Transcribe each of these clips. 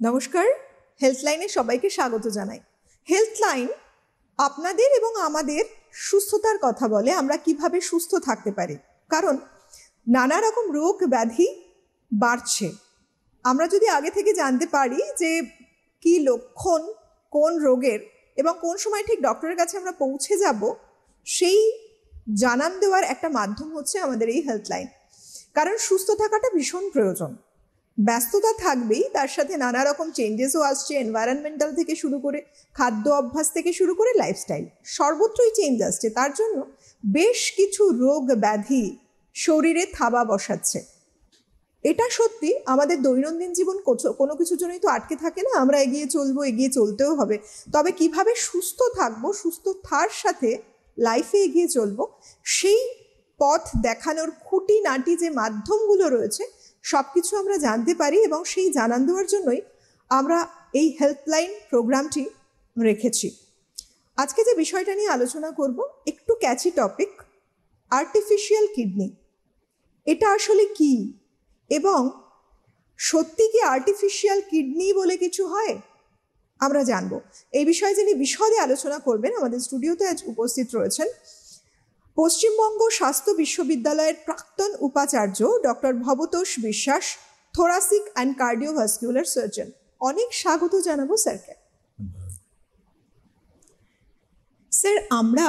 নমস্কার, হেলথলাইনে সবাইকে স্বাগত জানাই। হেলথলাইন আপনাদের এবং আমাদের সুস্থতার কথা বলে, আমরা কিভাবে সুস্থ থাকতে পারি। কারণ নানা রকম রোগ ব্যাধি বাড়ছে। আমরা যদি আগে থেকে জানতে পারি যে কি লক্ষণ কোন রোগের এবং কোন সময় ঠিক ডক্টরের কাছে আমরা পৌঁছে যাব, সেই জানান দেওয়ার একটা মাধ্যম হচ্ছে আমাদের এই হেলথলাইন। কারণ সুস্থ থাকাটা ভীষণ প্রয়োজন। ব্যস্ততা থাকবেই, তার সাথে নানা রকম চেঞ্জেসও আসছে, এনভায়রনমেন্টাল থেকে শুরু করে খাদ্য অভ্যাস থেকে শুরু করে লাইফস্টাইল, সর্বত্রই চেঞ্জ আসছে। তার জন্য বেশ কিছু রোগ ব্যাধি শরীরে থাবা বসাচ্ছে। এটা সত্যি, আমাদের দৈনন্দিন জীবন কোনো কিছুর জন্যই তো আটকে থাকে না। আমরা এগিয়ে চলবো, এগিয়ে চলতেও হবে। তবে কিভাবে সুস্থ থাকবো, সুস্থ থাকার সাথে লাইফে এগিয়ে চলবো, সেই পথ দেখানোর খুঁটিনাটি যে মাধ্যমগুলো রয়েছে সব কিছু আমরা জানতে পারি, এবং সেই জানান দেওয়ার জন্যই আমরা এই হেল্পলাইন প্রোগ্রামটি রেখেছি। আজকে যে বিষয়টা নিয়ে আলোচনা করব, একটু ক্যাচি টপিক, আর্টিফিশিয়াল কিডনি। এটা আসলে কি, এবং সত্যি কি আর্টিফিশিয়াল কিডনি বলে কিছু হয়, আমরা জানবো। এই বিষয়ে যিনি বিশদে আলোচনা করবেন, আমাদের স্টুডিওতে আজ উপস্থিত রয়েছেন পশ্চিমবঙ্গ স্বাস্থ্য বিশ্ববিদ্যালয়ের প্রাক্তন উপাচার্য ডক্টর ভবতোষ বিশ্বাস, থোরাসিক অ্যান্ড কার্ডিওভাস্কুলার সার্জন। অনেক স্বাগত জানাবো স্যারকে। স্যার, আমরা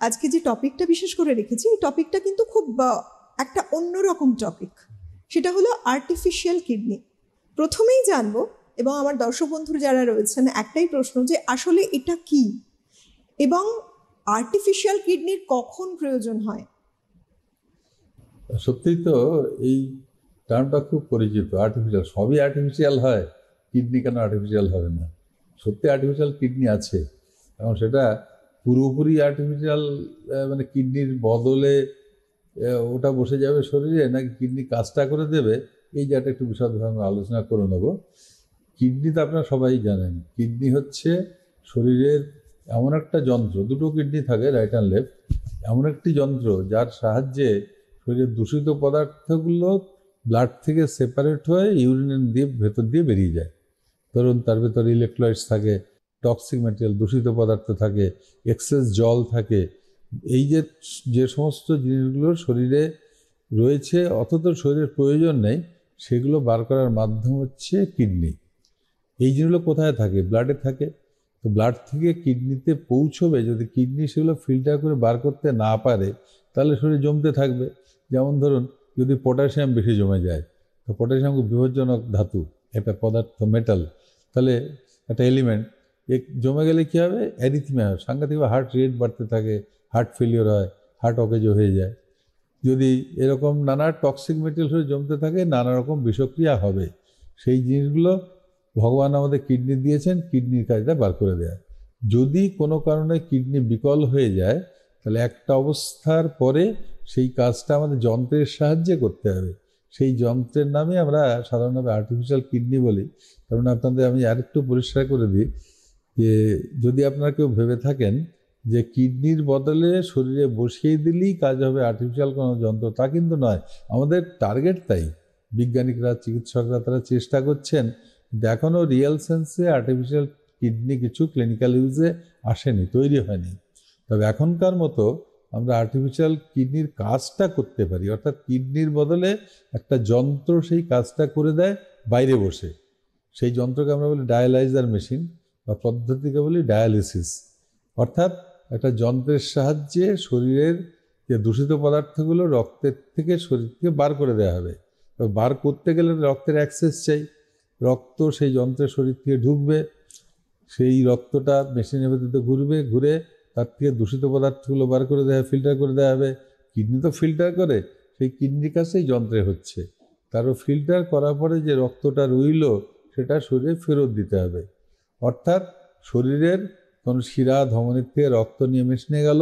আজকে যে টপিকটা বিশেষ করে রেখেছি, এই টপিকটা কিন্তু খুব একটা অন্যরকম টপিক। সেটা হলো আর্টিফিশিয়াল কিডনি। প্রথমেই জানবো, এবং আমার দর্শক বন্ধুরা যারা রয়েছেন, একটাই প্রশ্ন যে আসলে এটা কি, এবং আর্টিফিশিয়াল কিডনির কখন প্রয়োজন হয়? সত্যিই তো এই টার্মটা খুব পরিচিত। আর্টিফিশিয়াল, সবই আর্টিফিশিয়াল হয়, কিডনি কেন আর্টিফিশিয়াল হবে না? সত্যি আর্টিফিশিয়াল কিডনি আছে, এবং সেটা পুরোপুরি আর্টিফিশিয়াল, মানে কিডনির বদলে ওটা বসে যাবে শরীরে, নাকি কিডনি কাজটা করে দেবে, এই জায়গাটা একটু বিশদভাবে আমরা আলোচনা করে নেব। কিডনি তো আপনারা সবাই জানেন, কিডনি হচ্ছে শরীরের এমন একটা যন্ত্র, দুটো কিডনি থাকে, রাইট অ্যান্ড লেফট, এমন একটি যন্ত্র যার সাহায্যে শরীরের দূষিত পদার্থগুলো ব্লাড থেকে সেপারেট হয়ে ইউরিন দিয়ে ভেতর দিয়ে বেরিয়ে যায়। ধরুন তার ভেতর ইলেকট্রোলাইটস থাকে, টক্সিক ম্যাটেরিয়াল, দূষিত পদার্থ থাকে, এক্সেস জল থাকে। এই যে সমস্ত জিনিসগুলো শরীরে রয়েছে অথচ শরীরের প্রয়োজন নেই, সেগুলো বার করার মাধ্যম হচ্ছে কিডনি। এই জিনিসগুলো কোথায় থাকে? ব্লাডে থাকে। তো ব্লাড থেকে কিডনিতে পৌঁছবে, যদি কিডনি সেগুলো ফিল্টার করে বার করতে না পারে, তাহলে শরীরে জমতে থাকবে। যেমন ধরুন, যদি পটাশিয়াম বেশি জমে যায়, তো পটাশিয়াম খুব বিপজ্জনক ধাতু, একটা পদার্থ, মেটাল, তাহলে একটা এলিমেন্ট, জমে গেলে কী হবে? অ্যারিথমিয়া হয়, সাংঘাতিকভাবে হার্ট রেট বাড়তে থাকে, হার্ট ফেলিওর হয়, হার্ট অকেজো হয়ে যায়। যদি এরকম নানা টক্সিক মেটেরিয়াল হয়ে জমতে থাকে, নানা রকম বিষক্রিয়া হবে। সেই জিনিসগুলো ভগবান আমাদের কিডনি দিয়েছেন, কিডনির কাজটা বার করে দেয়। যদি কোনো কারণে কিডনি বিকল হয়ে যায়, তাহলে একটা অবস্থার পরে সেই কাজটা আমাদের যন্ত্রের সাহায্যে করতে হবে। সেই যন্ত্রের নামে আমরা সাধারণভাবে আর্টিফিশিয়াল কিডনি বলি। কারণ আপনাদের আমি আরেকটু পরিষ্কার করে দিই যে, যদি আপনারা কেউ ভেবে থাকেন যে কিডনির বদলে শরীরে বসিয়ে দিলেই কাজ হবে আর্টিফিশিয়াল কোনো যন্ত্র, তা কিন্তু নয়। আমাদের টার্গেট তাই, বিজ্ঞানিকরা, চিকিৎসকরা তারা চেষ্টা করছেন, এখনও রিয়েল সেন্সে আর্টিফিশিয়াল কিডনি কিছু ক্লিনিক্যাল ইউজে আসেনি, তৈরি হয়নি। তবে এখনকার মতো আমরা আর্টিফিশিয়াল কিডনির কাজটা করতে পারি, অর্থাৎ কিডনির বদলে একটা যন্ত্র সেই কাজটা করে দেয় বাইরে বসে। সেই যন্ত্রকে আমরা বলি ডায়ালাইজার মেশিন, বা পদ্ধতিকে বলি ডায়ালিসিস। অর্থাৎ একটা যন্ত্রের সাহায্যে শরীরের যে দূষিত পদার্থগুলো রক্তের থেকে শরীর থেকে বার করে দেওয়া হবে। বার করতে গেলে রক্তের অ্যাক্সেস চাই, রক্ত সেই যন্ত্রের শরীর থেকে ঢুকবে, সেই রক্তটা মেশিনের ভেতরে ঘুরবে, ঘুরে তার থেকে দূষিত পদার্থগুলো বার করে দেওয়া, ফিল্টার করে দেওয়া হবে। কিডনি তো ফিল্টার করে, সেই কিডনির কাছেই যন্ত্রে হচ্ছে। তারও ফিল্টার করার পরে যে রক্তটা রইল, সেটা শরীরে ফেরত দিতে হবে। অর্থাৎ শরীরের কোনো শিরা ধমনীর থেকে রক্ত নিয়ে মেশিনে গেল,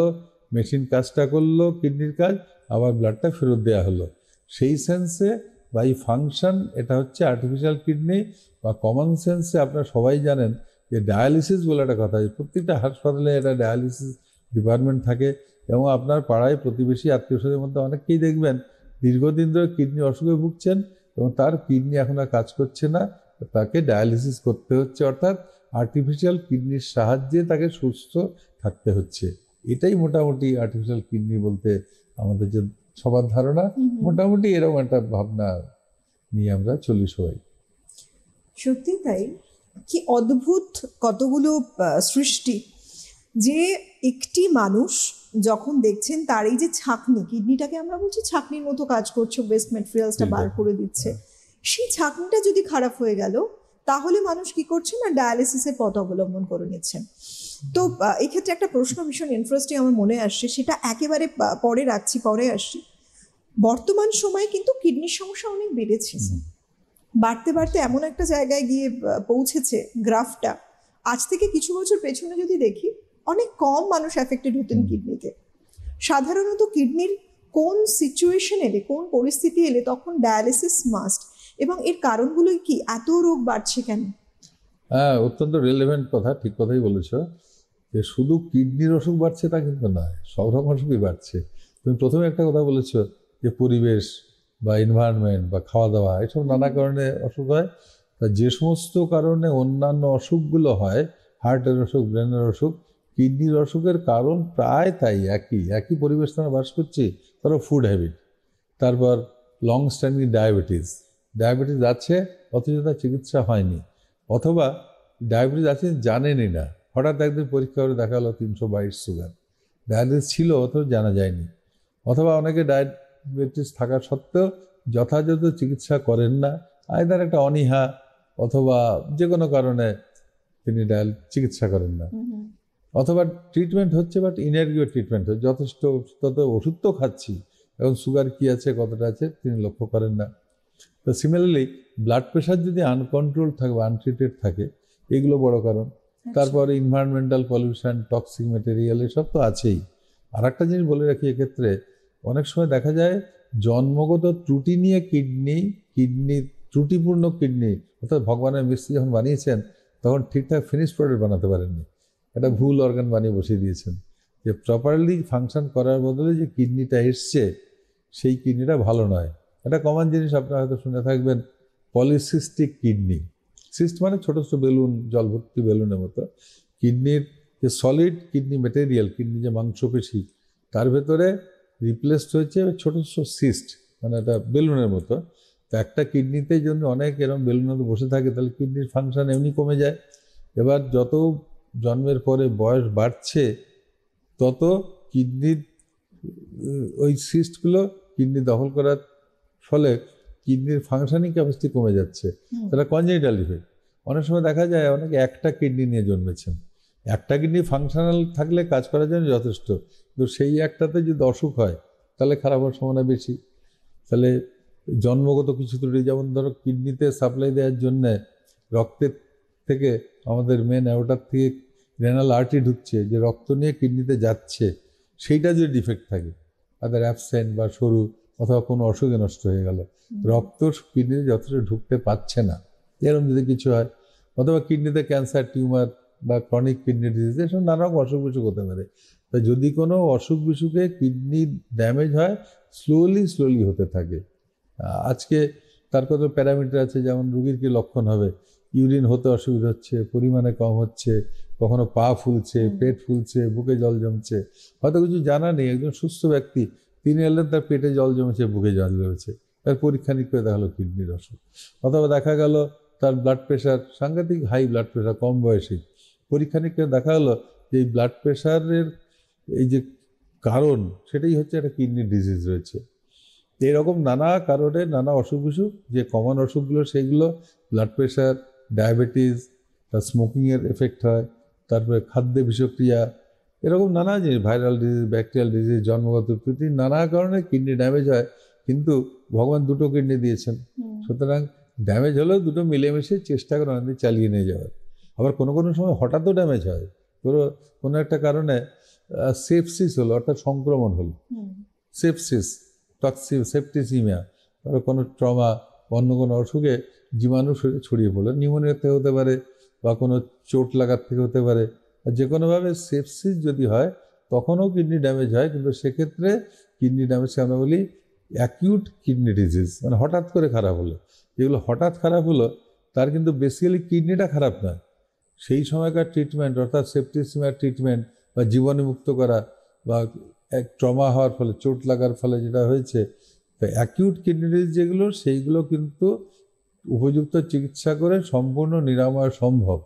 মেশিন কাজটা করলো, কিডনির কাজ, আবার ব্লাডটা ফেরত দেওয়া হলো। সেই সেন্সে বাই ফাংশন এটা হচ্ছে আর্টিফিশিয়াল কিডনি। বা কমন সেন্সে আপনারা সবাই জানেন যে ডায়ালিসিস বলে একটা কথা আছে, প্রত্যেকটা হাসপাতালে এটা ডায়ালিসিস ডিপার্টমেন্ট থাকে। এবং আপনার পাড়ায় প্রতিবেশী আত্মীয়স্বজনের মধ্যে অনেককেই দেখবেন দীর্ঘদিন ধরে কিডনি অসুখে ভুগছেন, এবং তার কিডনি এখন আর কাজ করছে না, তাকে ডায়ালিসিস করতে হচ্ছে, অর্থাৎ আর্টিফিশিয়াল কিডনির সাহায্যে তাকে সুস্থ থাকতে হচ্ছে। এটাই মোটামুটি আর্টিফিশিয়াল কিডনি বলতে আমাদের যে সবার ধারণা, মোটামুটি এরকম একটা ভাবনা নিয়ে আমরা চলি সবাই। সত্যি তাই, কি অদ্ভুত কতগুলো সৃষ্টি, যে একটি মানুষ যখন দেখছেন তার এই যে ছাঁকনি, কিডনিটাকে আমরা বলছি ছাঁকনির মতো কাজ করছে, ওয়েস্ট ম্যাটেরিয়ালসটা বার করে দিচ্ছে, সেই ছাঁকনিটা যদি খারাপ হয়ে গেল তাহলে মানুষ কি করছে না ডায়ালিসিসের পথ অবলম্বন করে নিচ্ছেন। তো এই ক্ষেত্রে একটা প্রশ্ন ভীষণ ইন্টারেস্টিং আমার মনে আসছে, সেটা একেবারে পরে আসছি। বর্তমান সময়ে কিন্তু কিডনির সমস্যা অনেক বেড়েছে, বাড়তে বাড়তে এমন একটা জায়গায় গিয়ে পৌঁছেছে গ্রাফটা, আজ থেকে কিছু বছর পেছনে যদি দেখি অনেক কম মানুষ অ্যাফেক্টেড হতেন কিডনিতে। সাধারণত কিডনির কোন সিচুয়েশন এলে, কোন পরিস্থিতি এলে তখন ডায়ালিসিস মাস্ট, এবং এর কারণগুলো কি, এত রোগ বাড়ছে কেন? হ্যাঁ, অত্যন্ত রিলেভেন্ট কথা, ঠিক কথাই বলেছ। যে শুধু কিডনির অসুখ বাড়ছে তা কিন্তু নয়, সব রকম অসুখই বাড়ছে। তুমি প্রথমে একটা কথা বলেছ যে পরিবেশ বা এনভায়রনমেন্ট বা খাওয়া দাওয়া, এসব নানা কারণে অসুখ হয়। তা যে সমস্ত কারণে অন্যান্য অসুখগুলো হয়, হার্টের অসুখ, ব্রেনের অসুখ, কিডনির অসুখের কারণ প্রায় তাই একই পরিবেশ আমরা বাস করছি। ধরো ফুড হ্যাবিট, তারপর লং স্ট্যান্ডিং ডায়াবেটিস আছে অথচ তার চিকিৎসা হয়নি, অথবা ডায়াবেটিস আছে জানেনই না, হঠাৎ একদিন পরীক্ষা করে দেখা হলো 322 সুগার, ডায়াবেটিস ছিল অথচ জানা যায়নি। অথবা অনেকে ডায়াবেটিস থাকা সত্ত্বেও যথাযথ চিকিৎসা করেন না, আইদার একটা অনীহা অথবা যে কোনো কারণে তিনি চিকিৎসা করেন না, অথবা ট্রিটমেন্ট হচ্ছে বাট ইনঅ্যাডিকুয়েট ট্রিটমেন্ট হচ্ছে, যথেষ্ট তত ওষুধ তো খাচ্ছি, এখন সুগার কী আছে কতটা আছে তিনি লক্ষ্য করেন না। তো সিমিলারলি ব্লাড প্রেশার যদি আনকন্ট্রোল থাকে বা আনট্রিটেড থাকে, এগুলো বড় কারণ। তারপরে এনভায়রনমেন্টাল পলিউশন, টক্সিক ম্যাটেরিয়াল, এসব তো আছেই। আর একটা জিনিস বলে রাখি এক্ষেত্রে, অনেক সময় দেখা যায় জন্মগত ত্রুটি নিয়ে কিডনি ত্রুটিপূর্ণ কিডনি, অর্থাৎ ভগবানের মিস্ত্রি যখন বানিয়েছেন তখন ঠিকঠাক ফিনিশ প্রোডাক্ট বানাতে পারেননি, একটা ভুল অর্গান বানিয়ে বসিয়ে দিয়েছেন। যে প্রপারলি ফাংশন করার বদলে যে কিডনিটা এসছে সেই কিডনিটা ভালো নয়। একটা কমন জিনিস আপনারা হয়তো শুনে থাকবেন, পলিসিস্টিক কিডনি। সিস্ট মানে ছোট ছোট বেলুন, জল ভর্তি বেলুনের মতো। কিডনির যে সলিড কিডনি ম্যাটেরিয়াল, কিডনি যে মাংসপেশি, তার ভেতরে রিপ্লেসড হয়েছে ছোট ছোট সিস্ট, মানে একটা বেলুনের মতো। তো একটা কিডনিতে যদি অনেক এরকম বেলুনের মতো বসে থাকে তাহলে কিডনির ফাংশন এমনি কমে যায়। এবার যত জন্মের পরে বয়স বাড়ছে তত কিডনির ওই সিস্টগুলো কিডনি দখল করার ফলে কিডনির ফাংশনিং ক্যাপাসিটি কমে যাচ্ছে। তাহলে কনজেনিটাল ইফেক্ট। অনেক সময় দেখা যায় অনেকে একটা কিডনি নিয়ে জন্মেছেন, একটা কিডনি ফাংশনাল থাকলে কাজ করার জন্য যথেষ্ট, কিন্তু সেই একটাতে যদি অসুখ হয় তাহলে খারাপ হওয়ার সম্ভাবনা বেশি। তাহলে জন্মগত কিছু ত্রুটি, যেমন ধরো কিডনিতে সাপ্লাই দেওয়ার জন্যে রক্তের থেকে আমাদের মেন অ্যাওর্টার থেকে রেনাল আর্টারি ঢুকছে, যে রক্ত নিয়ে কিডনিতে যাচ্ছে, সেইটা যদি ডিফেক্ট থাকে, তাদের অ্যাবসেন্ট বা সরু অথবা কোনো অসুখে নষ্ট হয়ে গেল, রক্ত কিডনিতে যথেষ্ট ঢুকতে পারছে না, এরকম যদি কিছু হয়, অথবা কিডনিতে ক্যান্সার, টিউমার বা ক্রনিক কিডনি ডিজিজ, এসব নানা রকম অসুখ বিসুখ হতে পারে। তাই যদি কোনো অসুখ বিসুখে কিডনি ড্যামেজ হয়, স্লোলি হতে থাকে। আজকে তার কত প্যারামিটার আছে, যেমন রুগীর কী লক্ষণ হবে, ইউরিন হতে অসুবিধা হচ্ছে, পরিমাণে কম হচ্ছে, কখনো পা ফুলছে, পেট ফুলছে, বুকে জল জমছে, হয়তো কিছু জানা নেই। একজন সুস্থ ব্যক্তি, তিনি এলেন তার পেটে জল জমেছে, বুকে জল জমেছে, তার পরীক্ষা নিরীক্ষা দেখা হলো কিডনির অসুখ। অথবা দেখা গেল তার ব্লাড প্রেশার সাংঘাতিক হাই, ব্লাড প্রেশার কম বয়সে, পরীক্ষা নিরীক্ষা দেখা হলো যে এই ব্লাড প্রেশারের এই যে কারণ, সেটাই হচ্ছে একটা কিডনি ডিজিজ রয়েছে। এইরকম নানা কারণে নানা অসুখ বিসুখ, যে কমন অসুখগুলো সেইগুলো ব্লাড প্রেশার, ডায়াবেটিস, তার স্মোকিংয়ের এফেক্ট হয়, তারপরে খাদ্যে বিষক্রিয়া, এরকম নানা জিনিস, ভাইরাল ডিজিজ, ব্যাকটেরিয়াল ডিজিজ, জন্মগত ত্রুটি, নানা কারণে কিডনি ড্যামেজ হয়। কিন্তু ভগবান দুটো কিডনি দিয়েছেন, সুতরাং ড্যামেজ হলেও দুটো মিলেমিশে চেষ্টা করে আমাদের চালিয়ে নিয়ে যাওয়ার। আবার কোনো কোনো সময় হঠাৎও ড্যামেজ হয়, ধরো কোনো একটা কারণে সেপসিস হলো, অর্থাৎ সংক্রমণ হলো, সেপসিস, সেপ্টিসিমিয়া, ধরো কোনো ট্রমা, অন্য কোনো অসুখে জীবাণু ছড়িয়ে পড়লো, নিউমোনিয়া থেকে হতে পারে বা কোনো চোট লাগার থেকে হতে পারে। আর যে কোনোভাবে সেপসিস যদি হয় তখনও কিডনি ড্যামেজ হয়, কিন্তু সেক্ষেত্রে কিডনি ড্যামেজকে আমরা বলি অ্যাকিউট কিডনি ডিজিজ, মানে হঠাৎ করে খারাপ হলো। যেগুলো হঠাৎ খারাপ হলো তার কিন্তু বেসিক্যালি কিডনিটা খারাপ না, সেই সময়কার ট্রিটমেন্ট অর্থাৎ সেপ্টিসিমিয়ার ট্রিটমেন্ট বা জীবাণুমুক্ত করা বা ট্রমা হওয়ার ফলে, চোট লাগার ফলে যেটা হয়েছে, তো অ্যাকিউট কিডনি ডিজিজ যেগুলো, সেইগুলো কিন্তু উপযুক্ত চিকিৎসা করে সম্পূর্ণ নিরাময় সম্ভব।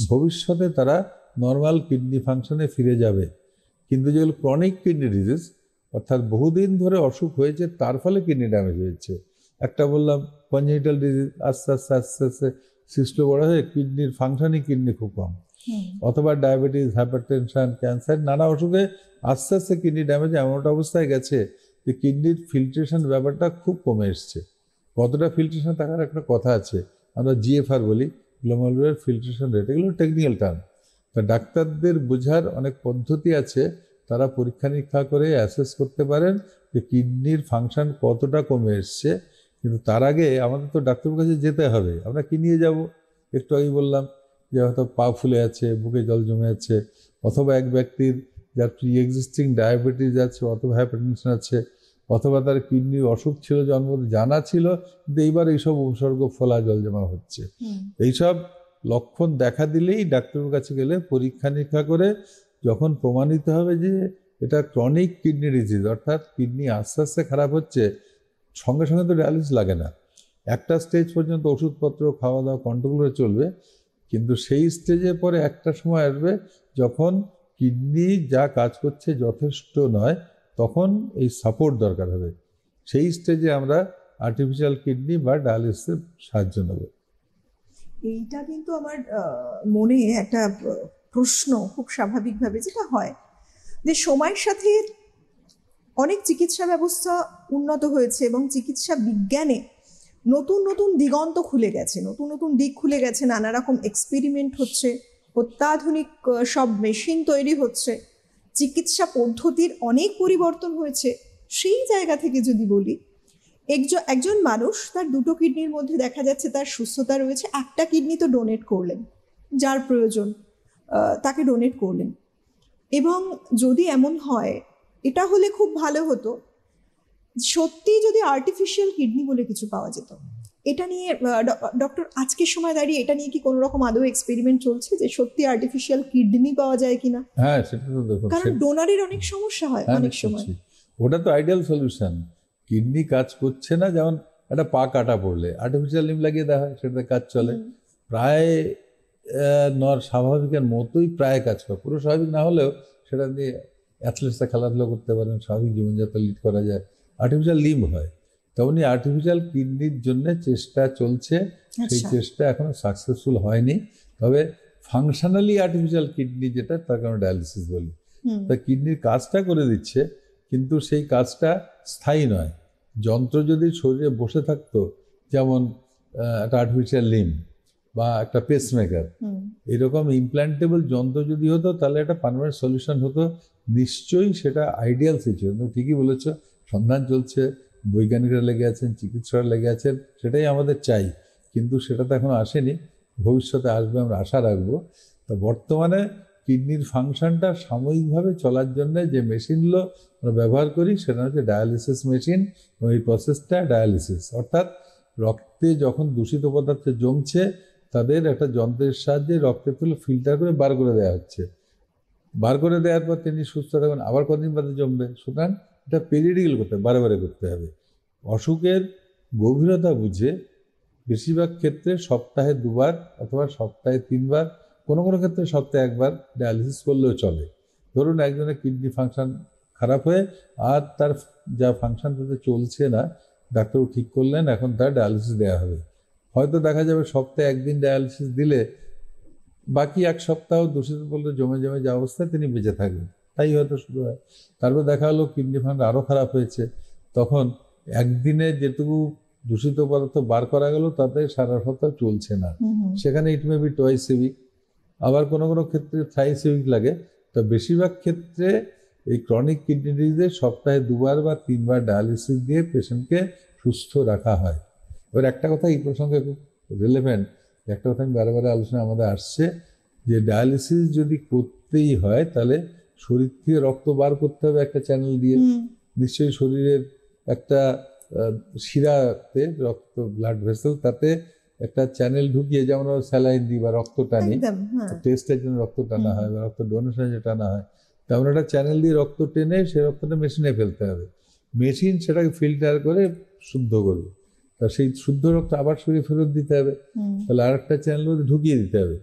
ভবিষ্যতে তারা নর্মাল কিডনি ফাংশনে ফিরে যাবে। কিন্তু যেগুলো ক্রনিক কিডনি ডিজিজ অর্থাৎ বহুদিন ধরে অসুখ হয়েছে, তার ফলে কিডনি ড্যামেজ হয়েছে, একটা বললাম কনজেনিটাল ডিজিজ, আস্তে আস্তে আস্তে আস্তে সিস্ট বড় হয়ে কিডনির ফাংশনই কিডনি খুব কম, অথবা ডায়াবেটিস, হাইপারটেনশন, ক্যান্সার, নানা অসুখে আস্তে আস্তে কিডনি ড্যামেজ এমন একটা অবস্থায় গেছে যে কিডনির ফিল্ট্রেশন ব্যাপারটা খুব কমে এসছে। কতটা ফিল্ট্রেশন থাকার একটা কথা আছে, আমরা জিএফআর বলি, গ্লোমেরুলার ফিল্ট্রেশন রেট, এগুলো টেকনিক্যাল টার্ম। তা ডাক্তারদের বোঝার অনেক পদ্ধতি আছে, তারা পরীক্ষা নিরীক্ষা করে অ্যাসেস করতে পারেন যে কিডনির ফাংশন কতটা কমে এসছে। কিন্তু তার আগে আমাদের তো ডাক্তারের কাছে যেতে হবে। আমরা কি নিয়ে যাব? একটু আগেই বললাম যে হয়তো পা ফুলে আছে, বুকে জল জমে আছে, অথবা এক ব্যক্তির যার প্রি এক্সিস্টিং ডায়াবেটিস আছে, অথবা হাইপারটেনশন আছে, অথবা তার কিডনির অসুখ ছিল জন্মতে, জানা ছিল, কিন্তু এইবার এইসব উপসর্গ, ফোলা, জল জমা হচ্ছে, এইসব লক্ষণ দেখা দিলেই ডাক্তারের কাছে গেলে পরীক্ষা নিরীক্ষা করে যখন প্রমাণিত হবে যে এটা ক্রনিক কিডনি ডিজিজ অর্থাৎ কিডনি আস্তে আস্তে খারাপ হচ্ছে, সঙ্গে সঙ্গে তো ডায়ালিসিস লাগে না, একটা স্টেজ পর্যন্ত ওষুধপত্র, খাওয়া দাওয়া কন্ট্রোল করে চলবে। কিন্তু সেই স্টেজে পরে একটা সময় আসবে যখন কিডনি যা কাজ করছে যথেষ্ট নয়, তখন এই সাপোর্ট দরকার হবে। সেই স্টেজে আমরা আর্টিফিশিয়াল কিডনি বা ডায়ালিসিসের সাহায্য নেব। এইটা কিন্তু আমার মনে একটা প্রশ্ন খুব স্বাভাবিকভাবে যেটা হয়, যে সময়ের সাথে অনেক চিকিৎসা ব্যবস্থা উন্নত হয়েছে এবং চিকিৎসা বিজ্ঞানে নতুন নতুন দিগন্ত খুলে গেছে, নতুন নতুন দিক খুলে গেছে, নানা রকম এক্সপেরিমেন্ট হচ্ছে, অত্যাধুনিক সব মেশিন তৈরি হচ্ছে, চিকিৎসা পদ্ধতির অনেক পরিবর্তন হয়েছে। সেই জায়গা থেকে যদি বলি, একজন মানুষ তার দুটো কিডনির মধ্যে দেখা যাচ্ছে তার সুস্থতা রয়েছে, একটা কিডনি তো ডোনেট করলেন, যার প্রয়োজন তাকে ডোনেট করলেন, এবং যদি এমন হয়, এটা হলে খুব ভালো হতো সত্যি যদি আর্টিফিশিয়াল কিডনি বলে কিছু পাওয়া যেত। এটা নিয়ে ডক্টর আজকের সময় দাঁড়িয়ে এটা নিয়ে কি কোনো রকম আদৌ এক্সপেরিমেন্ট চলছে যে সত্যি আর্টিফিশিয়াল কিডনি পাওয়া যায় কিনা? হ্যাঁ, সেটা তো দেখুন, কারণ ডোনারের অনেক সমস্যা হয় অনেক সময়। ওটা তো আইডিয়াল সলিউশন। কিডনি কাজ করছে না, যেমন একটা পা কাটা পড়লে আর্টিফিশিয়াল লিম্ব লাগিয়ে দেওয়া হয়, সেটাতে কাজ চলে, প্রায় স্বাভাবিকের মতোই প্রায় কাজ করে, পুরো স্বাভাবিক না হলেও সেটা দিয়ে অ্যাথলেটসরা খেলাধুলা করতে পারেন, স্বাভাবিক জীবনযাত্রা লিড করা যায়, আর্টিফিশিয়াল লিম্ব হয়। তেমনি আর্টিফিশিয়াল কিডনির জন্য চেষ্টা চলছে, সেই চেষ্টা এখনো সাকসেসফুল হয়নি। তবে ফাংশনালি আর্টিফিশিয়াল কিডনি যেটা, তার কারণে ডায়ালিসিস বলি, তা কিডনির কাজটা করে দিচ্ছে, কিন্তু সেই কাজটা স্থায়ী নয়। যন্ত্র যদি শরীরে বসে থাকতো, যেমন একটা আর্টিফিশিয়াল লিম্ব বা একটা পেসমেকার, এরকম ইমপ্ল্যান্টেবল যন্ত্র যদি হতো, তাহলে একটা পার্মানেন্ট সলিউশন হতো নিশ্চয়ই, সেটা আইডিয়াল সিচুয়েশন। ঠিকই বলেছ, সন্ধান চলছে, বৈজ্ঞানিকরা লেগে আছেন, চিকিৎসকরা লেগে আছেন, সেটাই আমাদের চাই, কিন্তু সেটা তো এখন আসেনি, ভবিষ্যতে আসবে, আমরা আশা রাখবো। তো বর্তমানে কিডনির ফাংশনটা সাময়িকভাবে চলার জন্য যে মেশিনগুলো আমরা ব্যবহার করি, সেটা হচ্ছে ডায়ালিসিস মেশিন। এবং এই প্রসেসটা ডায়ালিসিস, অর্থাৎ রক্তে যখন দূষিত পদার্থ জমছে, তাদের একটা যন্ত্রের সাহায্যে রক্তের তুলে ফিল্টার করে বার করে দেওয়া হচ্ছে। বার করে দেওয়ার পর তিনি সুস্থ থাকবেন, আবার কদিন বাদে জমবে। সুতরাং এটা পেরিডিক্যাল করতে হবে, বারে বারে করতে হবে। অসুখের গভীরতা বুঝে বেশিরভাগ ক্ষেত্রে সপ্তাহে 2 বার অথবা সপ্তাহে 3 বার, কোনো কোনো ক্ষেত্রে সপ্তাহে 1 বার ডায়ালিসিস করলেও চলে। ধরুন একজনের কিডনি ফাংশন খারাপ হয়ে আর তার যা ফাংশন তাতে চলছে না, ডাক্তারও ঠিক করলেন এখন তার ডায়ালিসিস দেওয়া হবে। হয়তো দেখা যাবে সপ্তাহে 1 দিন ডায়ালিসিস দিলে বাকি 1 সপ্তাহ দূষিত বলতে জমে জমে যে অবস্থায় তিনি বেঁচে থাকবেন, তাই হয়তো শুরু হয়। তারপর দেখা হলো কিডনি ফাংশন আরও খারাপ হয়েছে, তখন একদিনে যেটুকু দূষিত পদার্থ বার করা গেল তাতে সারা সপ্তাহ চলছে না, সেখানে it may be twice a week, আবার কোনো কোনো ক্ষেত্রে থ্রাইস এ উইক লাগে। তো বেশিরভাগ ক্ষেত্রে এই ক্রনিক কিডনি ডিজিজে সপ্তাহে 2 বার বা 3 বার ডায়ালিসিস দিয়ে পেশেন্টকে সুস্থ রাখা হয়। এবার একটা কথা এই প্রসঙ্গে খুব রিলেভেন্ট, একটা কথা আমি বারে বারে আলোচনা আমাদের আসছে, যে ডায়ালিসিস যদি করতেই হয় তাহলে শরীর থেকে রক্ত বার করতে হবে একটা চ্যানেল দিয়ে, নিশ্চয়ই শরীরের একটা শিরাতে রক্ত, ব্লাড ভেসেল, তাতে একটা চ্যানেল ঢুকিয়ে, যেমন স্যালাইন দিই বা রক্ত টানি, একদম, হ্যাঁ। টেস্টের জন্য রক্ত টানা হয় বা রক্ত ডোনেশনের জন্য টানা হয়, তো আমরা একটা চ্যানেল দিয়ে রক্ত টেনে সেই রক্তটা মেশিনে ফেলতে হবে। মেশিন সেটাকে ফিল্টার করে শুদ্ধ করবে। তা সেই শুদ্ধ রক্ত আবার শরীরে ফেরত দিতে হবে, তাহলে আরেকটা চ্যানেল মধ্যে ঢুকিয়ে দিতে হবে।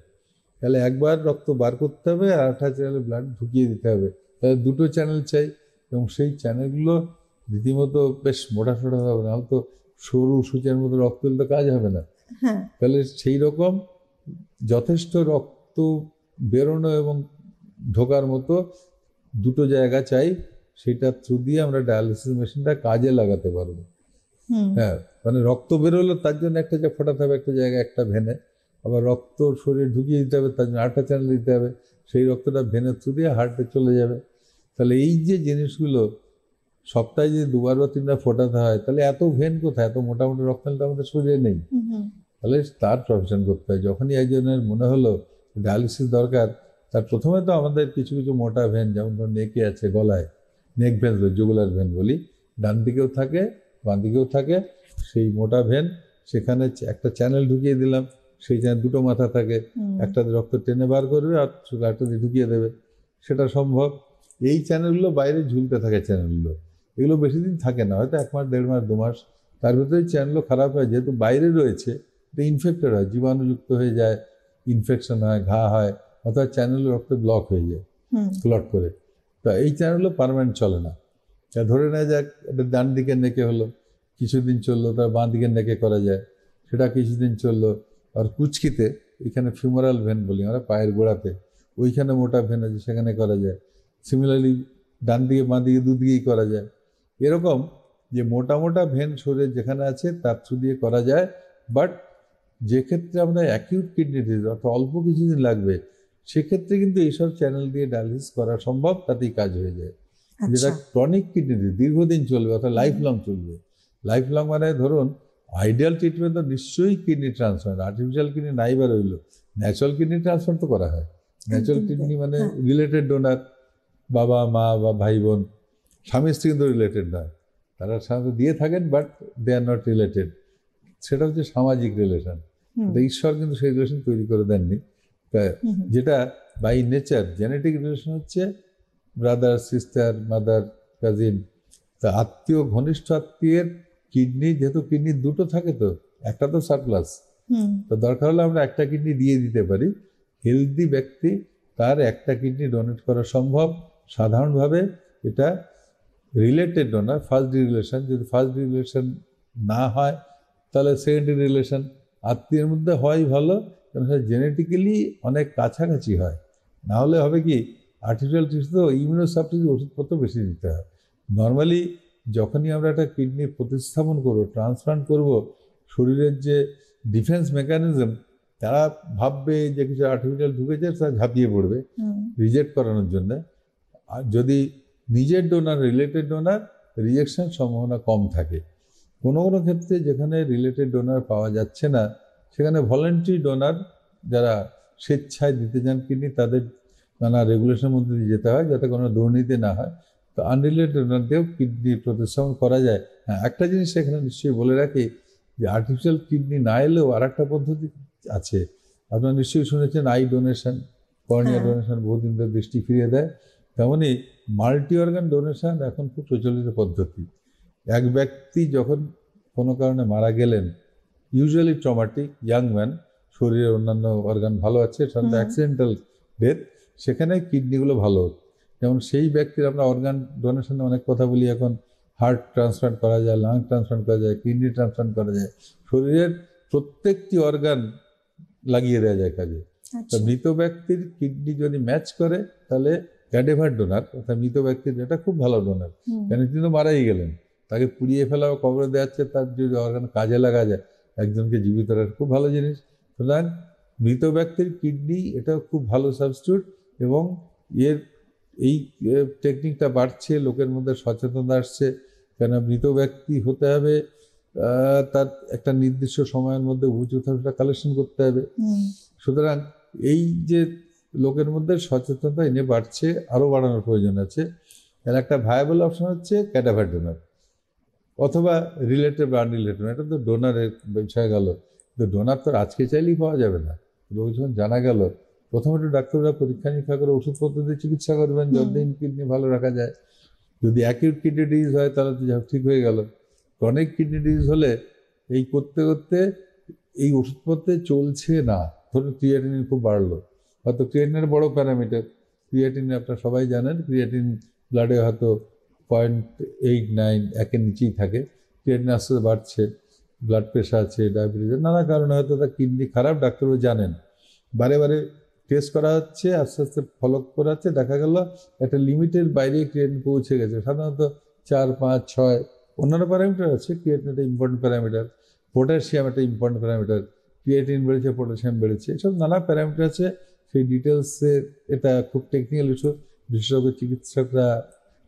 তাহলে একবার রক্ত বার করতে হবে আর আরেকটা চ্যানেলে ব্লাড ঢুকিয়ে দিতে হবে। তাহলে দুটো চ্যানেল চাই, এবং সেই চ্যানেলগুলো রীতিমতো বেশ মোটা সোটা হবে, নাহলে তো সরু সূচের মতো রক্ত দিলে তো কাজ হবে না। হ্যাঁ, তাহলে সেই রকম যথেষ্ট রক্ত বেরোনো এবং ঢোকার মতো দুটো জায়গা চাই, সেটা থ্রু দিয়ে আমরা ডায়ালিসিস মেশিনটা কাজে লাগাতে পারবো। হ্যাঁ, মানে রক্ত বেরোলো তার জন্য একটা যে ফোটাতে হবে একটা জায়গায়, একটা ভেনে, আবার রক্ত শরীরে ঢুকিয়ে দিতে হবে, তার জন্য আরেকটা চ্যানেল দিতে হবে, সেই রক্তটা ভেনের থ্রু দিয়ে হার্টে চলে যাবে। তাহলে এই যে জিনিসগুলো সপ্তাহে যদি 2বার বা 3বার ফোটাতে হয়, তাহলে এত ভেন কোথায়, এত মোটামুটি রক্ত তো আমাদের শরীরে নেই। তাহলে তার প্রফেশন করতে হয়। যখনই একজনের মনে হলো ডায়ালিসিস দরকার, তার প্রথমে তো আমাদের কিছু কিছু মোটা ভেন, যেমন ধর নেকে আছে, গলায় নেক ভেন, জুগুলার ভেন বলি, ডান দিকেও থাকে বাঁ দিকেও থাকে, সেই মোটা ভেন, সেখানে একটা চ্যানেল ঢুকিয়ে দিলাম, সেই চ্যানেল দুটো মাথা থাকে, একটা রক্ত টেনে বার করবে আর একটা দিয়ে ঢুকিয়ে দেবে, সেটা সম্ভব। এই চ্যানেলগুলো বাইরে ঝুলতে থাকে, চ্যানেলগুলো এগুলো বেশি দিন থাকে না, হয়তো 1 মাস 1.5 মাস 2 মাস, তার ভিতরে চ্যানেলও খারাপ হয়, যেহেতু বাইরে রয়েছে, এটা ইনফেক্টেড হয়, জীবাণুযুক্ত হয়ে যায়, ইনফেকশন হয়, ঘা হয়, অথবা চ্যানেলের রক্ত ব্লক হয়ে যায় ক্লট করে। তা এই চ্যানেলও পার্মানেন্ট চলে না। তা ধরে নেওয়া যাক এটা ডান দিকের নেকে হলো, কিছুদিন চললো, তার বাঁ দিকের নেকে করা যায়, সেটা কিছুদিন চললো। আর কুচকিতে, এখানে ফিউমারাল ভেন বলি আমরা, পায়ের গোড়াতে ওইখানে মোটা ভেন আছে, সেখানে করা যায়। সিমিলারলি ডান দিকে বাঁ দিকে দুদিকেই করা যায়। এরকম যে মোটা মোটা ভেন শরীরে যেখানে আছে তার থ্রু দিয়ে করা যায়। বাট যে ক্ষেত্রে আমরা অ্যাকিউট কিডনি ডিজিজ অর্থাৎ অল্প কিছুদিন লাগবে, সেক্ষেত্রে কিন্তু এইসব চ্যানেল দিয়ে ডায়ালিসিস করা সম্ভব, তাতেই কাজ হয়ে যায়। যেটা ক্রনিক কিডনি ডিজিজ দীর্ঘদিন চলবে, অর্থাৎ লাইফ লং চলবে। লাইফ লং মানে ধরুন আইডিয়াল ট্রিটমেন্ট তো নিশ্চয়ই কিডনি ট্রান্সপ্লান্ট, আর্টিফিশিয়াল কিডনি নাই বা রইল, ন্যাচারাল কিডনি ট্রান্সপ্লান্ট তো করা হয়। ন্যাচারাল কিডনি মানে রিলেটেড ডোনার, বাবা মা বা ভাই বোন, স্বামী স্ত্রী কিন্তু রিলেটেড নয়, তারা সাধারণত দিয়ে থাকেন but they are not related, সেটা হচ্ছে সামাজিক রিলেশন। ঈশ্বর কিন্তু সেই রিলেশন তৈরি করে দেননি। যেটা বাই নেচার জেনেটিক রিলেশন হচ্ছে ব্রাদার সিস্টার মাদার কাজিন। তা আত্মীয়, ঘনিষ্ঠ আত্মীয়ের কিডনি, যেহেতু কিডনি দুটো থাকে, তো একটা তো সারপ্লাস, তো দরকার হলে আমরা একটা কিডনি দিয়ে দিতে পারি। হেলদি ব্যক্তি তার একটা কিডনি ডোনেট করা সম্ভব সাধারণভাবে। এটা related donor, first degree relation, যদি ফার্স্ট ডিগ্রি রিলেশন না হয় তাহলে সেকেন্ডারি রিলেশন, আত্মীয়ের মধ্যে হয় ভালো, কারণ সেটা জেনেটিক্যালি অনেক কাছাকাছি হয়। না হলে হবে কি, আর্টিফিশিয়াল টিস্যু তো ইমিউনোসাপ্রেসিভ ওষুধপত্র বেশি দিতে হয়। নর্মালি যখনই আমরা একটা কিডনি প্রতিস্থাপন করবো, ট্রান্সপ্লান্ট করব, শরীরের যে ডিফেন্স মেকানিজম, তারা ভাববে যে কিছু আর্টিফিশিয়াল ঢুকেছে, তারা ঝাঁপিয়ে পড়বে রিজেক্ট করানোর জন্য। আর যদি নিজের ডোনার, রিলেটেড ডোনার, রিজেকশন সম্ভাবনা কম থাকে। কোনো কোনো ক্ষেত্রে যেখানে রিলেটেড ডোনার পাওয়া যাচ্ছে না, সেখানে ভলান্টারি ডোনার যারা স্বেচ্ছায় দিতে চান কিডনি, তাদের নানা রেগুলেশনের মধ্যে দিয়ে যেতে হয় যাতে কোনো দুর্নীতি না হয়। তো আনরিলেটেড ডোনার দিয়েও কিডনি প্রতিস্থাপন করা যায়। হ্যাঁ, একটা জিনিস এখানে নিশ্চয়ই বলে রাখি, যে আর্টিফিশিয়াল কিডনি না এলেও আর একটা পদ্ধতি আছে। আপনারা নিশ্চয়ই শুনেছেন আই ডোনেশন, কর্নিয়া ডোনেশন, বহুদিন ধরে দৃষ্টি ফিরিয়ে দেয়। তেমনই মাল্টি অর্গান ডোনেশন এখন খুব প্রচলিত পদ্ধতি। এক ব্যক্তি যখন কোনো কারণে মারা গেলেন, ইউজুয়ালি ট্রমাটিক, ইয়াং ম্যান, শরীরের অন্যান্য অর্গান ভালো আছে, সাধারণত অ্যাক্সিডেন্টাল ডেথ, সেখানে কিডনিগুলো ভালো। যেমন সেই ব্যক্তির আমরা অর্গান ডোনেশনে অনেক কথা বলি, এখন হার্ট ট্রান্সপ্লান্ট করা যায়, লাং ট্রান্সপ্লান্ট করা যায়, কিডনি ট্রান্সপ্লান্ট করা যায়, শরীরের প্রত্যেকটি অর্গান লাগিয়ে দেওয়া যায় কাজে। তো মৃত ব্যক্তির কিডনি যদি ম্যাচ করে, তাহলে ক্যাডেভার ডোনার, অর্থাৎ মৃত ব্যক্তির, এটা খুব ভালো ডোনার, কেন তিনি তো মারাই গেলেন, তাকে পুড়িয়ে ফেলা বা কবরে দেওয়া হচ্ছে, তার যদি অর্গান কাজে লাগা যায় একজনকে জীবিত রাখার, খুব ভালো জিনিস। সুতরাং মৃত ব্যক্তির কিডনি এটাও খুব ভালো সাবস্টিটিউট, এবং এই টেকনিকটা বাড়ছে, লোকের মধ্যে সচেতনতা আসছে। কেন মৃত ব্যক্তি হতে হবে, তার একটা নির্দিষ্ট সময়ের মধ্যে উঁচুটা কালেকশন করতে হবে। সুতরাং এই যে লোকের মধ্যে সচেতনতা এনে বাড়ছে, আরও বাড়ানোর প্রয়োজন আছে। এর একটা ভায়াবল অপশন হচ্ছে ক্যাডাভার ডোনার, অথবা রিলেটেড বা আনরিলেটেড, এটা তো ডোনারের বিষয় গেল। কিন্তু ডোনার তো আজকে চাইলেই পাওয়া যাবে না। রোগ যখন জানা গেল, প্রথমে একটু ডাক্তাররা পরীক্ষা নিরীক্ষা করে ওষুধপত্র দিয়ে চিকিৎসা করবেন যতদিন কিডনি ভালো রাখা যায়। যদি অ্যাকিউট কিডনি ডিজিজ হয় তাহলে তো ঠিক হয়ে গেল। ক্রনিক কিডনি ডিজিজ হলে এই করতে করতে এই ওষুধপত্রে চলছে না, ধরুন ক্রিয়েটিনিন খুব বাড়লো, হয়তো ক্রিয়েটিনের বড় প্যারামিটার, ক্রিয়েটিন আপনারা সবাই জানেন, ক্রিয়েটিন ব্লাডে হয়তো 0.89 একের নিচেই থাকে, ক্রিয়েটিন আস্তে আস্তে বাড়ছে, ব্লাড প্রেশার আছে, ডায়াবেটিস, নানা কারণে হয়তো তার কিডনি খারাপ, ডাক্তারও জানেন, বারে বারে টেস্ট করা হচ্ছে, আস্তে আস্তে ফলো করা হচ্ছে, দেখা গেল একটা লিমিটের বাইরে ক্রিয়েটিন পৌঁছে গেছে, সাধারণত 4, 5, 6, অন্যান্য প্যারামিটার আছে, ক্রিয়েটিন একটা ইম্পর্টেন্ট প্যারামিটার, পটাশিয়াম একটা ইম্পর্টেন্ট প্যারামিটার, ক্রিয়েটিন বেড়েছে, পটাশিয়াম বেড়েছে, এসব নানা প্যারামিটার আছে। সেই ডিটেলসে এটা খুব টেকনিক্যাল ইস্যু, বিশেষজ্ঞ চিকিৎসকরা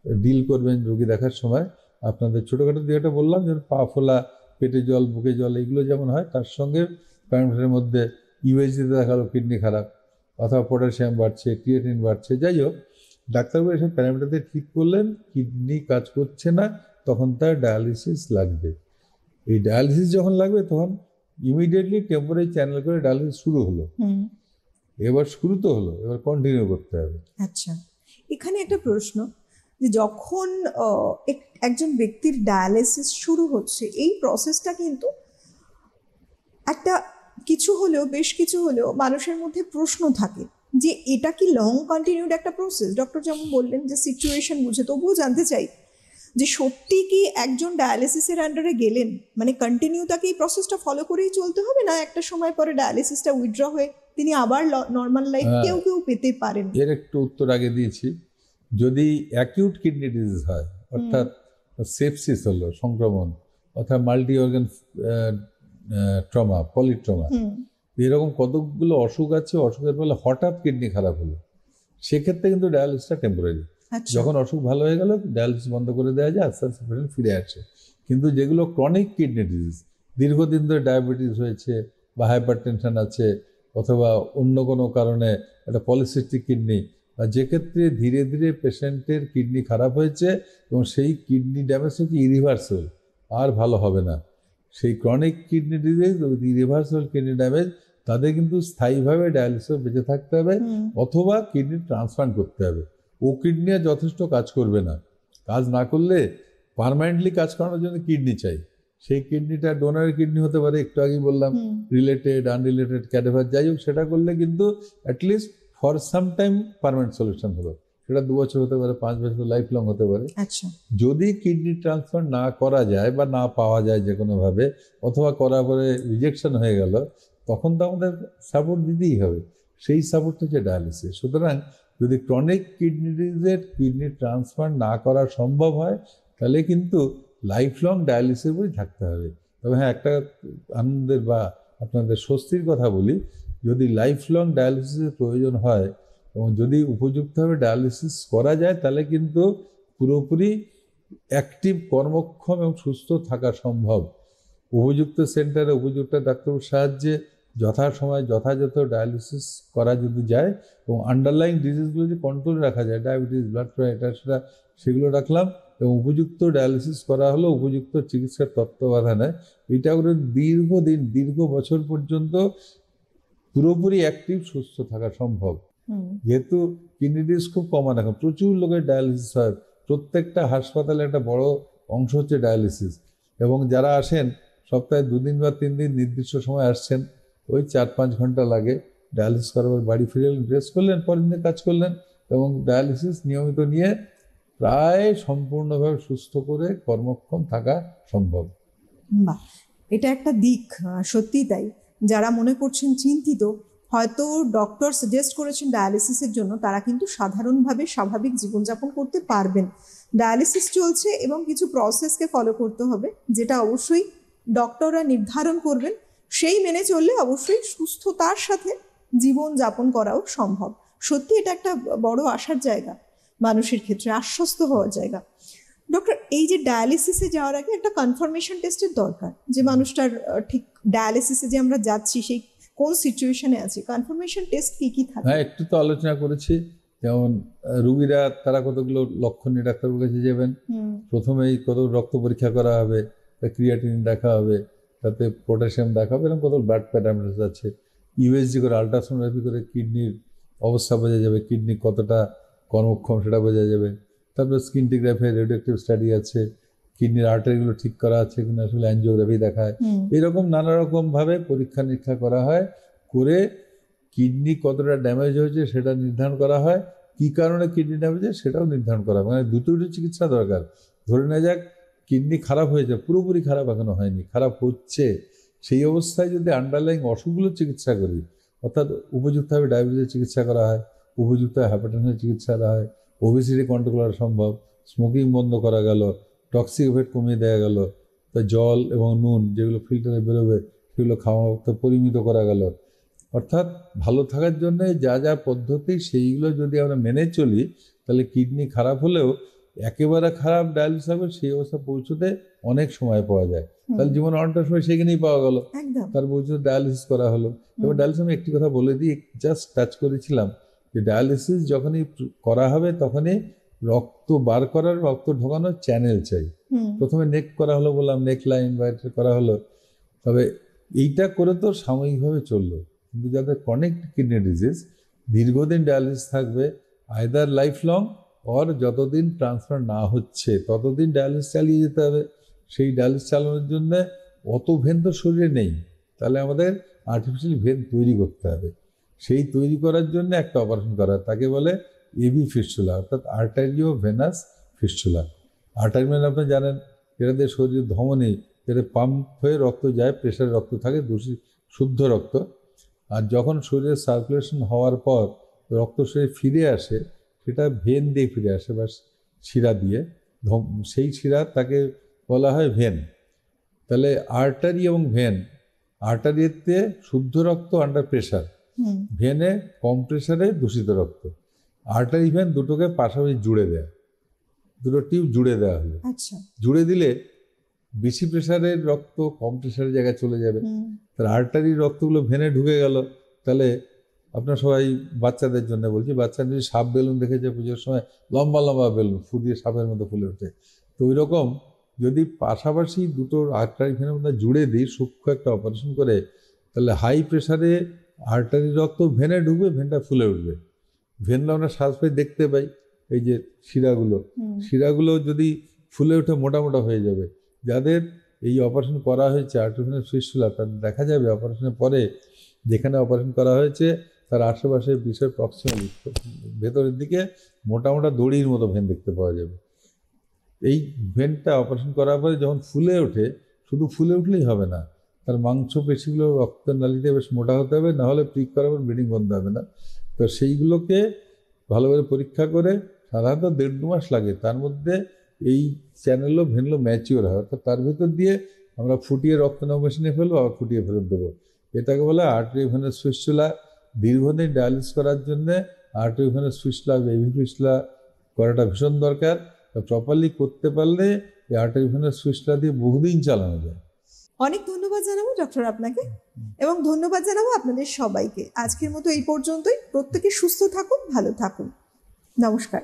ডিল করবেন রোগী দেখার সময়। আপনাদের ছোটোখাটো যেটা বললাম, যেমন পা ফোলা, পেটে জল, বুকে জল, এগুলো যেমন হয়, তার সঙ্গে প্যারামিটারের মধ্যে ইউএসজিতে দেখা গেলো কিডনি খারাপ, অথবা পটাশিয়াম বাড়ছে, ক্রিয়েটিন বাড়ছে, যাই হোক ডাক্তারবাবু এসব প্যারামিটারতে ঠিক করলেন কিডনি কাজ করছে না, তখন তার ডায়ালিসিস লাগবে। এই ডায়ালিসিস যখন লাগবে তখন ইমিডিয়েটলি টেম্পোরারি চ্যানেল করে ডায়ালিসিস শুরু হলো। এবার শুরু তো হলো, এবার কন্টিনিউ করতে হবে। আচ্ছা, এখানে একটা প্রশ্ন, যে যখন একজন ব্যক্তির ডায়ালিসিস শুরু হচ্ছে, এই প্রসেসটা কিন্তু একটা কিছু হলেও, বেশ কিছু হলেও মানুষের মধ্যে প্রশ্ন থাকে যে এটা কি লং কন্টিনিউড একটা প্রসেস? ডক্টর যেমন বললেন যে সিচুয়েশন বুঝে, তবুও জানতে চাই যে সত্যি কি একজন ডায়ালিসিসের আন্ডারে গেলেন মানে কন্টিনিউ তাকে এই প্রসেসটা ফলো করেই চলতে হবে, না একটা সময় পরে ডায়ালিসিসটা উইথড্র হয়ে তিনি আবার নর্মাল লাইফ কেউ কেউ পেতে পারেন? এর একটু উত্তর আগে দিয়েছি। যদি অ্যাকিউট কিডনি ডিজিজ হয়, অর্থাৎ সেপসিস হলো, সংক্রমণ, অর্থাৎ মাল্টি অর্গান ট্রমা, পলিট্রমা, এরকম কতগুলো অসুখ আছে, অসুখের ফলে হঠাৎ কিডনি খারাপ হলো, সেক্ষেত্রে কিন্তু ডায়ালিসিসটা টেম্পোরারি। যখন অসুখ ভালো হয়ে গেল ডায়ালিসিস বন্ধ করে দেওয়া যায়, আস্তে আস্তে পেশেন্ট ফিরে আসে। কিন্তু যেগুলো ক্রনিক কিডনি ডিজিজ, দীর্ঘদিন ধরে ডায়াবেটিস হয়েছে বা হাইপার টেনশন আছে, অথবা অন্য কোনো কারণে একটা পলিসিস্টিক কিডনি, বা যেক্ষেত্রে ধীরে ধীরে পেশেন্টের কিডনি খারাপ হয়েছে এবং সেই কিডনি ড্যামেজ হচ্ছে ইরিভার্সাল, আর ভালো হবে না, সেই chronic kidney disease, irreversible kidney damage, তাদের কিন্তু স্থায়ীভাবে ডায়ালিসিস বেঁচে থাকতে হবে, অথবা কিডনি ট্রান্সপ্লান্ট করতে হবে। ও কিডনি আর যথেষ্ট কাজ করবে না, কাজ না করলে পার্মানেন্টলি কাজ করানোর জন্য কিডনি চাই। সেই কিডনিটা ডোনারের কিডনি হতে পারে, একটু আগেই বললাম, রিলেটেড, আনরিলেটেড, ক্যাডাভার, যাই হোক, সেটা করলে কিন্তু at least for some time permanent solution হলো। সেটা 2 বছর হতে পারে, 5 বছর, লাইফ লং হতে পারে। যদি কিডনি ট্রান্সপ্লান্ট না করা যায় বা না পাওয়া যায় যে কোনোভাবে, অথবা করার পরে রিজেকশন হয়ে গেল, তখন তো আমাদের সাপোর্ট দিতেই হবে। সেই সাপোর্ট হচ্ছে ডায়ালিসিস। সুতরাং যদি ক্রনিক কিডনি ডিজিজের কিডনি ট্রান্সপ্লান্ট না করা সম্ভব হয়, তাহলে কিন্তু লাইফ লং ডায়ালিসিসে বই থাকতে হবে। তবে হ্যাঁ, একটা আনন্দের বা আপনাদের স্বস্তির কথা বলি, যদি লাইফ লং ডায়ালিসিসের প্রয়োজন হয় এবং যদি উপযুক্তভাবে ডায়ালিসিস করা যায়, তাহলে কিন্তু পুরোপুরি অ্যাক্টিভ, কর্মক্ষম এবং সুস্থ থাকা সম্ভব। উপযুক্ত সেন্টারে উপযুক্ত ডাক্তারের সাহায্যে যথাসময় যথাযথ ডায়ালিসিস করা যদি যায় এবং আন্ডারলাইং ডিজিজগুলো যে কন্ট্রোলে রাখা যায়, ডায়াবেটিস, ব্লাড প্রেশার, এটা সেটা, সেগুলো রাখলাম এবং উপযুক্ত ডায়ালিসিস করা হলো উপযুক্ত চিকিৎসার তত্ত্বাবধানে, এটা করে দীর্ঘদিন, দীর্ঘ বছর পর্যন্ত পুরোপুরি অ্যাক্টিভ, সুস্থ থাকা সম্ভব। যেহেতু কিডনি ডিজিজ খুব কমন, এখন প্রচুর লোকের ডায়ালিসিস হয়, প্রত্যেকটা হাসপাতালে একটা বড় অংশ হচ্ছে ডায়ালিসিস, এবং যারা আসেন সপ্তাহে 2 দিন বা 3 দিন নির্দিষ্ট সময় আসছেন, ওই 4-5 ঘন্টা লাগে ডায়ালিসিস করার পর বাড়ি ফিরে রেস্ট করলেন, পরের দিনে কাজ করলেন, এবং ডায়ালিসিস নিয়মিত নিয়ে প্রায় সম্পূর্ণভাবে সুস্থ করে কর্মক্ষম থাকা সম্ভব। বাহ, এটা একটা দিক, সত্যিই তাই। যারা মনে করছেন চিন্তিত, হয়তো ডক্টর সাজেস্ট করেছেন ডায়ালিসিসের জন্য, তারা কিন্তু সাধারণভাবে স্বাভাবিক জীবনযাপন করতে পারবেন। ডায়ালিসিস চলছে এবং কিছু প্রসেসকে ফলো করতে হবে, যেটা অবশ্যই ডক্টররা নির্ধারণ করবেন। সেই মেনে চললে অবশ্যই সুস্থতার সাথে জীবনযাপন করাও সম্ভব। সত্যি এটা একটা বড় আশার জায়গা, মানুষের ক্ষেত্রে আশ্বস্ত হওয়ার জায়গা। ডক্টর, এই যে ডায়ালিসিসে যাওয়ার আগে একটা কনফার্মেশন টেস্টের দরকার, যে মানুষটার ঠিক ডায়ালিসিসে যে আমরা যাচ্ছি সেই কোন সিচুয়েশনে আছে, কনফার্মেশন টেস্ট কি কি থাকে? হ্যাঁ, একটু তো আলোচনা করেছি। যেমন রুগীরা তারা কতগুলো লক্ষণ নিয়ে ডাক্তারের কাছে যাবেন, প্রথমেই কত রক্ত পরীক্ষা করা হবে, ক্রিয়াটিনিন দেখা হবে, তাতে পটাশিয়াম দেখাবে, এরকম কত ব্লাড প্যারামিটার্স আছে। ইউএসজি করে আলট্রাসোনোগ্রাফি করে কিডনির অবস্থা বোঝা যাবে, কিডনি কতটা কর্মক্ষম সেটা বোঝা যাবে। তারপরে স্কিনটিগ্রাফি, রেডিওঅ্যাক্টিভ স্টাডি আছে, কিডনির আর্টারিগুলো ঠিক করা আছে কিনা আসলে অ্যাঞ্জিওগ্রাফি দেখায়। এরকম নানা রকমভাবে পরীক্ষা নিরীক্ষা করা হয়, করে কিডনি কতটা ড্যামেজ হয়েছে সেটা নির্ধারণ করা হয়, কী কারণে কিডনি ড্যামেজ হয় সেটাও নির্ধারণ করা হয়। মানে দুটো চিকিৎসা দরকার। ধরে নেওয়া যাক কিডনি খারাপ হয়েছে, পুরোপুরি খারাপ এখনো হয়নি, খারাপ হচ্ছে, সেই অবস্থায় যদি আন্ডারলাইং অসুখগুলোর চিকিৎসা করি, অর্থাৎ উপযুক্তভাবে ডায়াবেটিসের চিকিৎসা করা হয়, উপযুক্ত হাইপারটেনশনের চিকিৎসা করা হয়, ওবেসিটি কন্ট্রোল করা সম্ভব, স্মোকিং বন্ধ করা গেল, টক্সিক এফেক্ট কমিয়ে দেওয়া গেল, তা জল এবং নুন যেগুলো ফিল্টারে বেরোবে সেগুলো খাওয়া পরিমিত করা গেল। অর্থাৎ ভালো থাকার জন্য যা যা পদ্ধতি সেইগুলো যদি আমরা মেনে চলি, তাহলে কিডনি খারাপ হলেও একেবারে খারাপ ডায়ালিসিস হবে সেই অবস্থা পৌঁছতে অনেক সময় পাওয়া যায়। তাহলে জীবন অনেকটা সময় সেখানেই পাওয়া গেল, তার পৌঁছতে ডায়ালিসিস করা হলো। এবার ডায়ালিসিস আমি একটি কথা বলে দিই, জাস্ট টাচ করেছিলাম, যে ডায়ালিসিস যখনই করা হবে তখনই রক্ত বার করার, রক্ত ঢোকানোর চ্যানেল চাই। প্রথমে নেক করা হলো, বললাম নেক লাইন বা এটা করা হলো, তবে এইটা করে তো সাময়িকভাবে চললো। কিন্তু যাদের ক্রনিক কিডনি ডিজিজ দীর্ঘদিন ডায়ালিসিস থাকবে, আইদার লাইফ লং অর যতদিন ট্রান্সফার না হচ্ছে ততদিন ডায়ালিসিস চালিয়ে যেতে হবে। সেই ডায়ালিসিস চালানোর জন্য অত ভেন তো শরীরে নেই, তাহলে আমাদের আর্টিফিশিয়াল ভেন তৈরি করতে হবে। সেই তৈরি করার জন্য একটা অপারেশন করা হয়, তাকে বলে এভি ফিস্টুলা, অর্থাৎ আর্টারিও ভেনাস ফিস্টুলা। আর্টারি মানে আপনি জানেন, এটাতে শরীরের ধমনী, এটা পাম্প হয়ে রক্ত যায়, প্রেশারে রক্ত থাকে, শুদ্ধ রক্ত। আর যখন শরীরের সার্কুলেশন হওয়ার পর রক্ত শরীরে ফিরে আসে, সেটা ভেন দিয়ে ফিরে আসে বা শিরা দিয়ে, সেই শিরা তাকে বলা হয় ভেন। তাহলে আর্টারি এবং ভেন, আর্টারিতে শুদ্ধ রক্ত আন্ডার প্রেশার, ভেনে কম প্রেশারে দূষিত রক্ত। আর্টারি ভেন দুটোকে পাশাপাশি জুড়ে দেয়, দুটো টিউব জুড়ে দেওয়া হলো। জুড়ে দিলে বেশি প্রেশারের রক্ত কম প্রেশারের জায়গায় চলে যাবে। তাহলে আর্টারির রক্তগুলো ভেনে ঢুকে গেল। তাহলে আপনার সবাই, বাচ্চাদের জন্য বলছি, বাচ্চা যদি সাপ বেলুন দেখেছে পুজোর সময়, লম্বা লম্বা বেলুন ফু দিয়ে সাপের মতো ফুলে ওঠে, তো ওই রকম যদি পাশাপাশি দুটো আর্টারি ভেনের মধ্যে জুড়ে দিই সূক্ষ্ম একটা অপারেশন করে, তাহলে হাই প্রেশারে আর্টারি রক্ত ভেনে ঢুকবে, ভেনটা ফুলে উঠবে। ভেনটা আমরা শ্বাস পেয়ে দেখতে পাই, এই যে শিরাগুলো যদি ফুলে উঠে মোটা মোটা হয়ে যাবে। যাদের এই অপারেশন করা হয়েছে আর্টারি ফিস্টুলা, তাদের দেখা যাবে অপারেশনের পরে যেখানে অপারেশন করা হয়েছে তার আশেপাশে বিষয় প্রক্সিমালি ভেতরের দিকে মোটা মোটা দড়ির মতো ভেন দেখতে পাওয়া যাবে। এই ভেনটা অপারেশন করার পরে যখন ফুলে ওঠে, শুধু ফুলে উঠলেই হবে না, তার মাংসপেশিগুলো রক্তের নালিতে বেশ মোটা হতে হবে, নাহলে প্রিক করার পর ব্লিডিং বন্ধ হবে না। তো সেইগুলোকে ভালোভাবে পরীক্ষা করে, সাধারণত 1.5-2 মাস লাগে, তার মধ্যে এই চ্যানেলও ভেনলো ম্যাচিওর হয়, অর্থাৎ তার ভেতর দিয়ে আমরা ফুটিয়ে রক্ত নাও মেশিনে ফেলবো, আবার ফুটিয়ে ফেরত দেবো। এটাকে বলে আর্টারিওভেনাস ফিস্টুলা। দীর্ঘদিন ডায়ালিসিস করার জন্যে আর্টারিওভেনাস ফিস্টুলা, এভি ফিস্টুলা করাটা ভীষণ দরকার। প্রপারলি করতে পারলে এই আর্টারিওভেনাস ফিস্টুলা দিয়ে বহুদিন চালানো যায়। অনেক ধন্যবাদ জানাবো ডক্টর আপনাকে, এবং ধন্যবাদ জানাবো আপনাদের সবাইকে। আজকের মতো এই পর্যন্তই। প্রত্যেকে সুস্থ থাকুন, ভালো থাকুন। নমস্কার।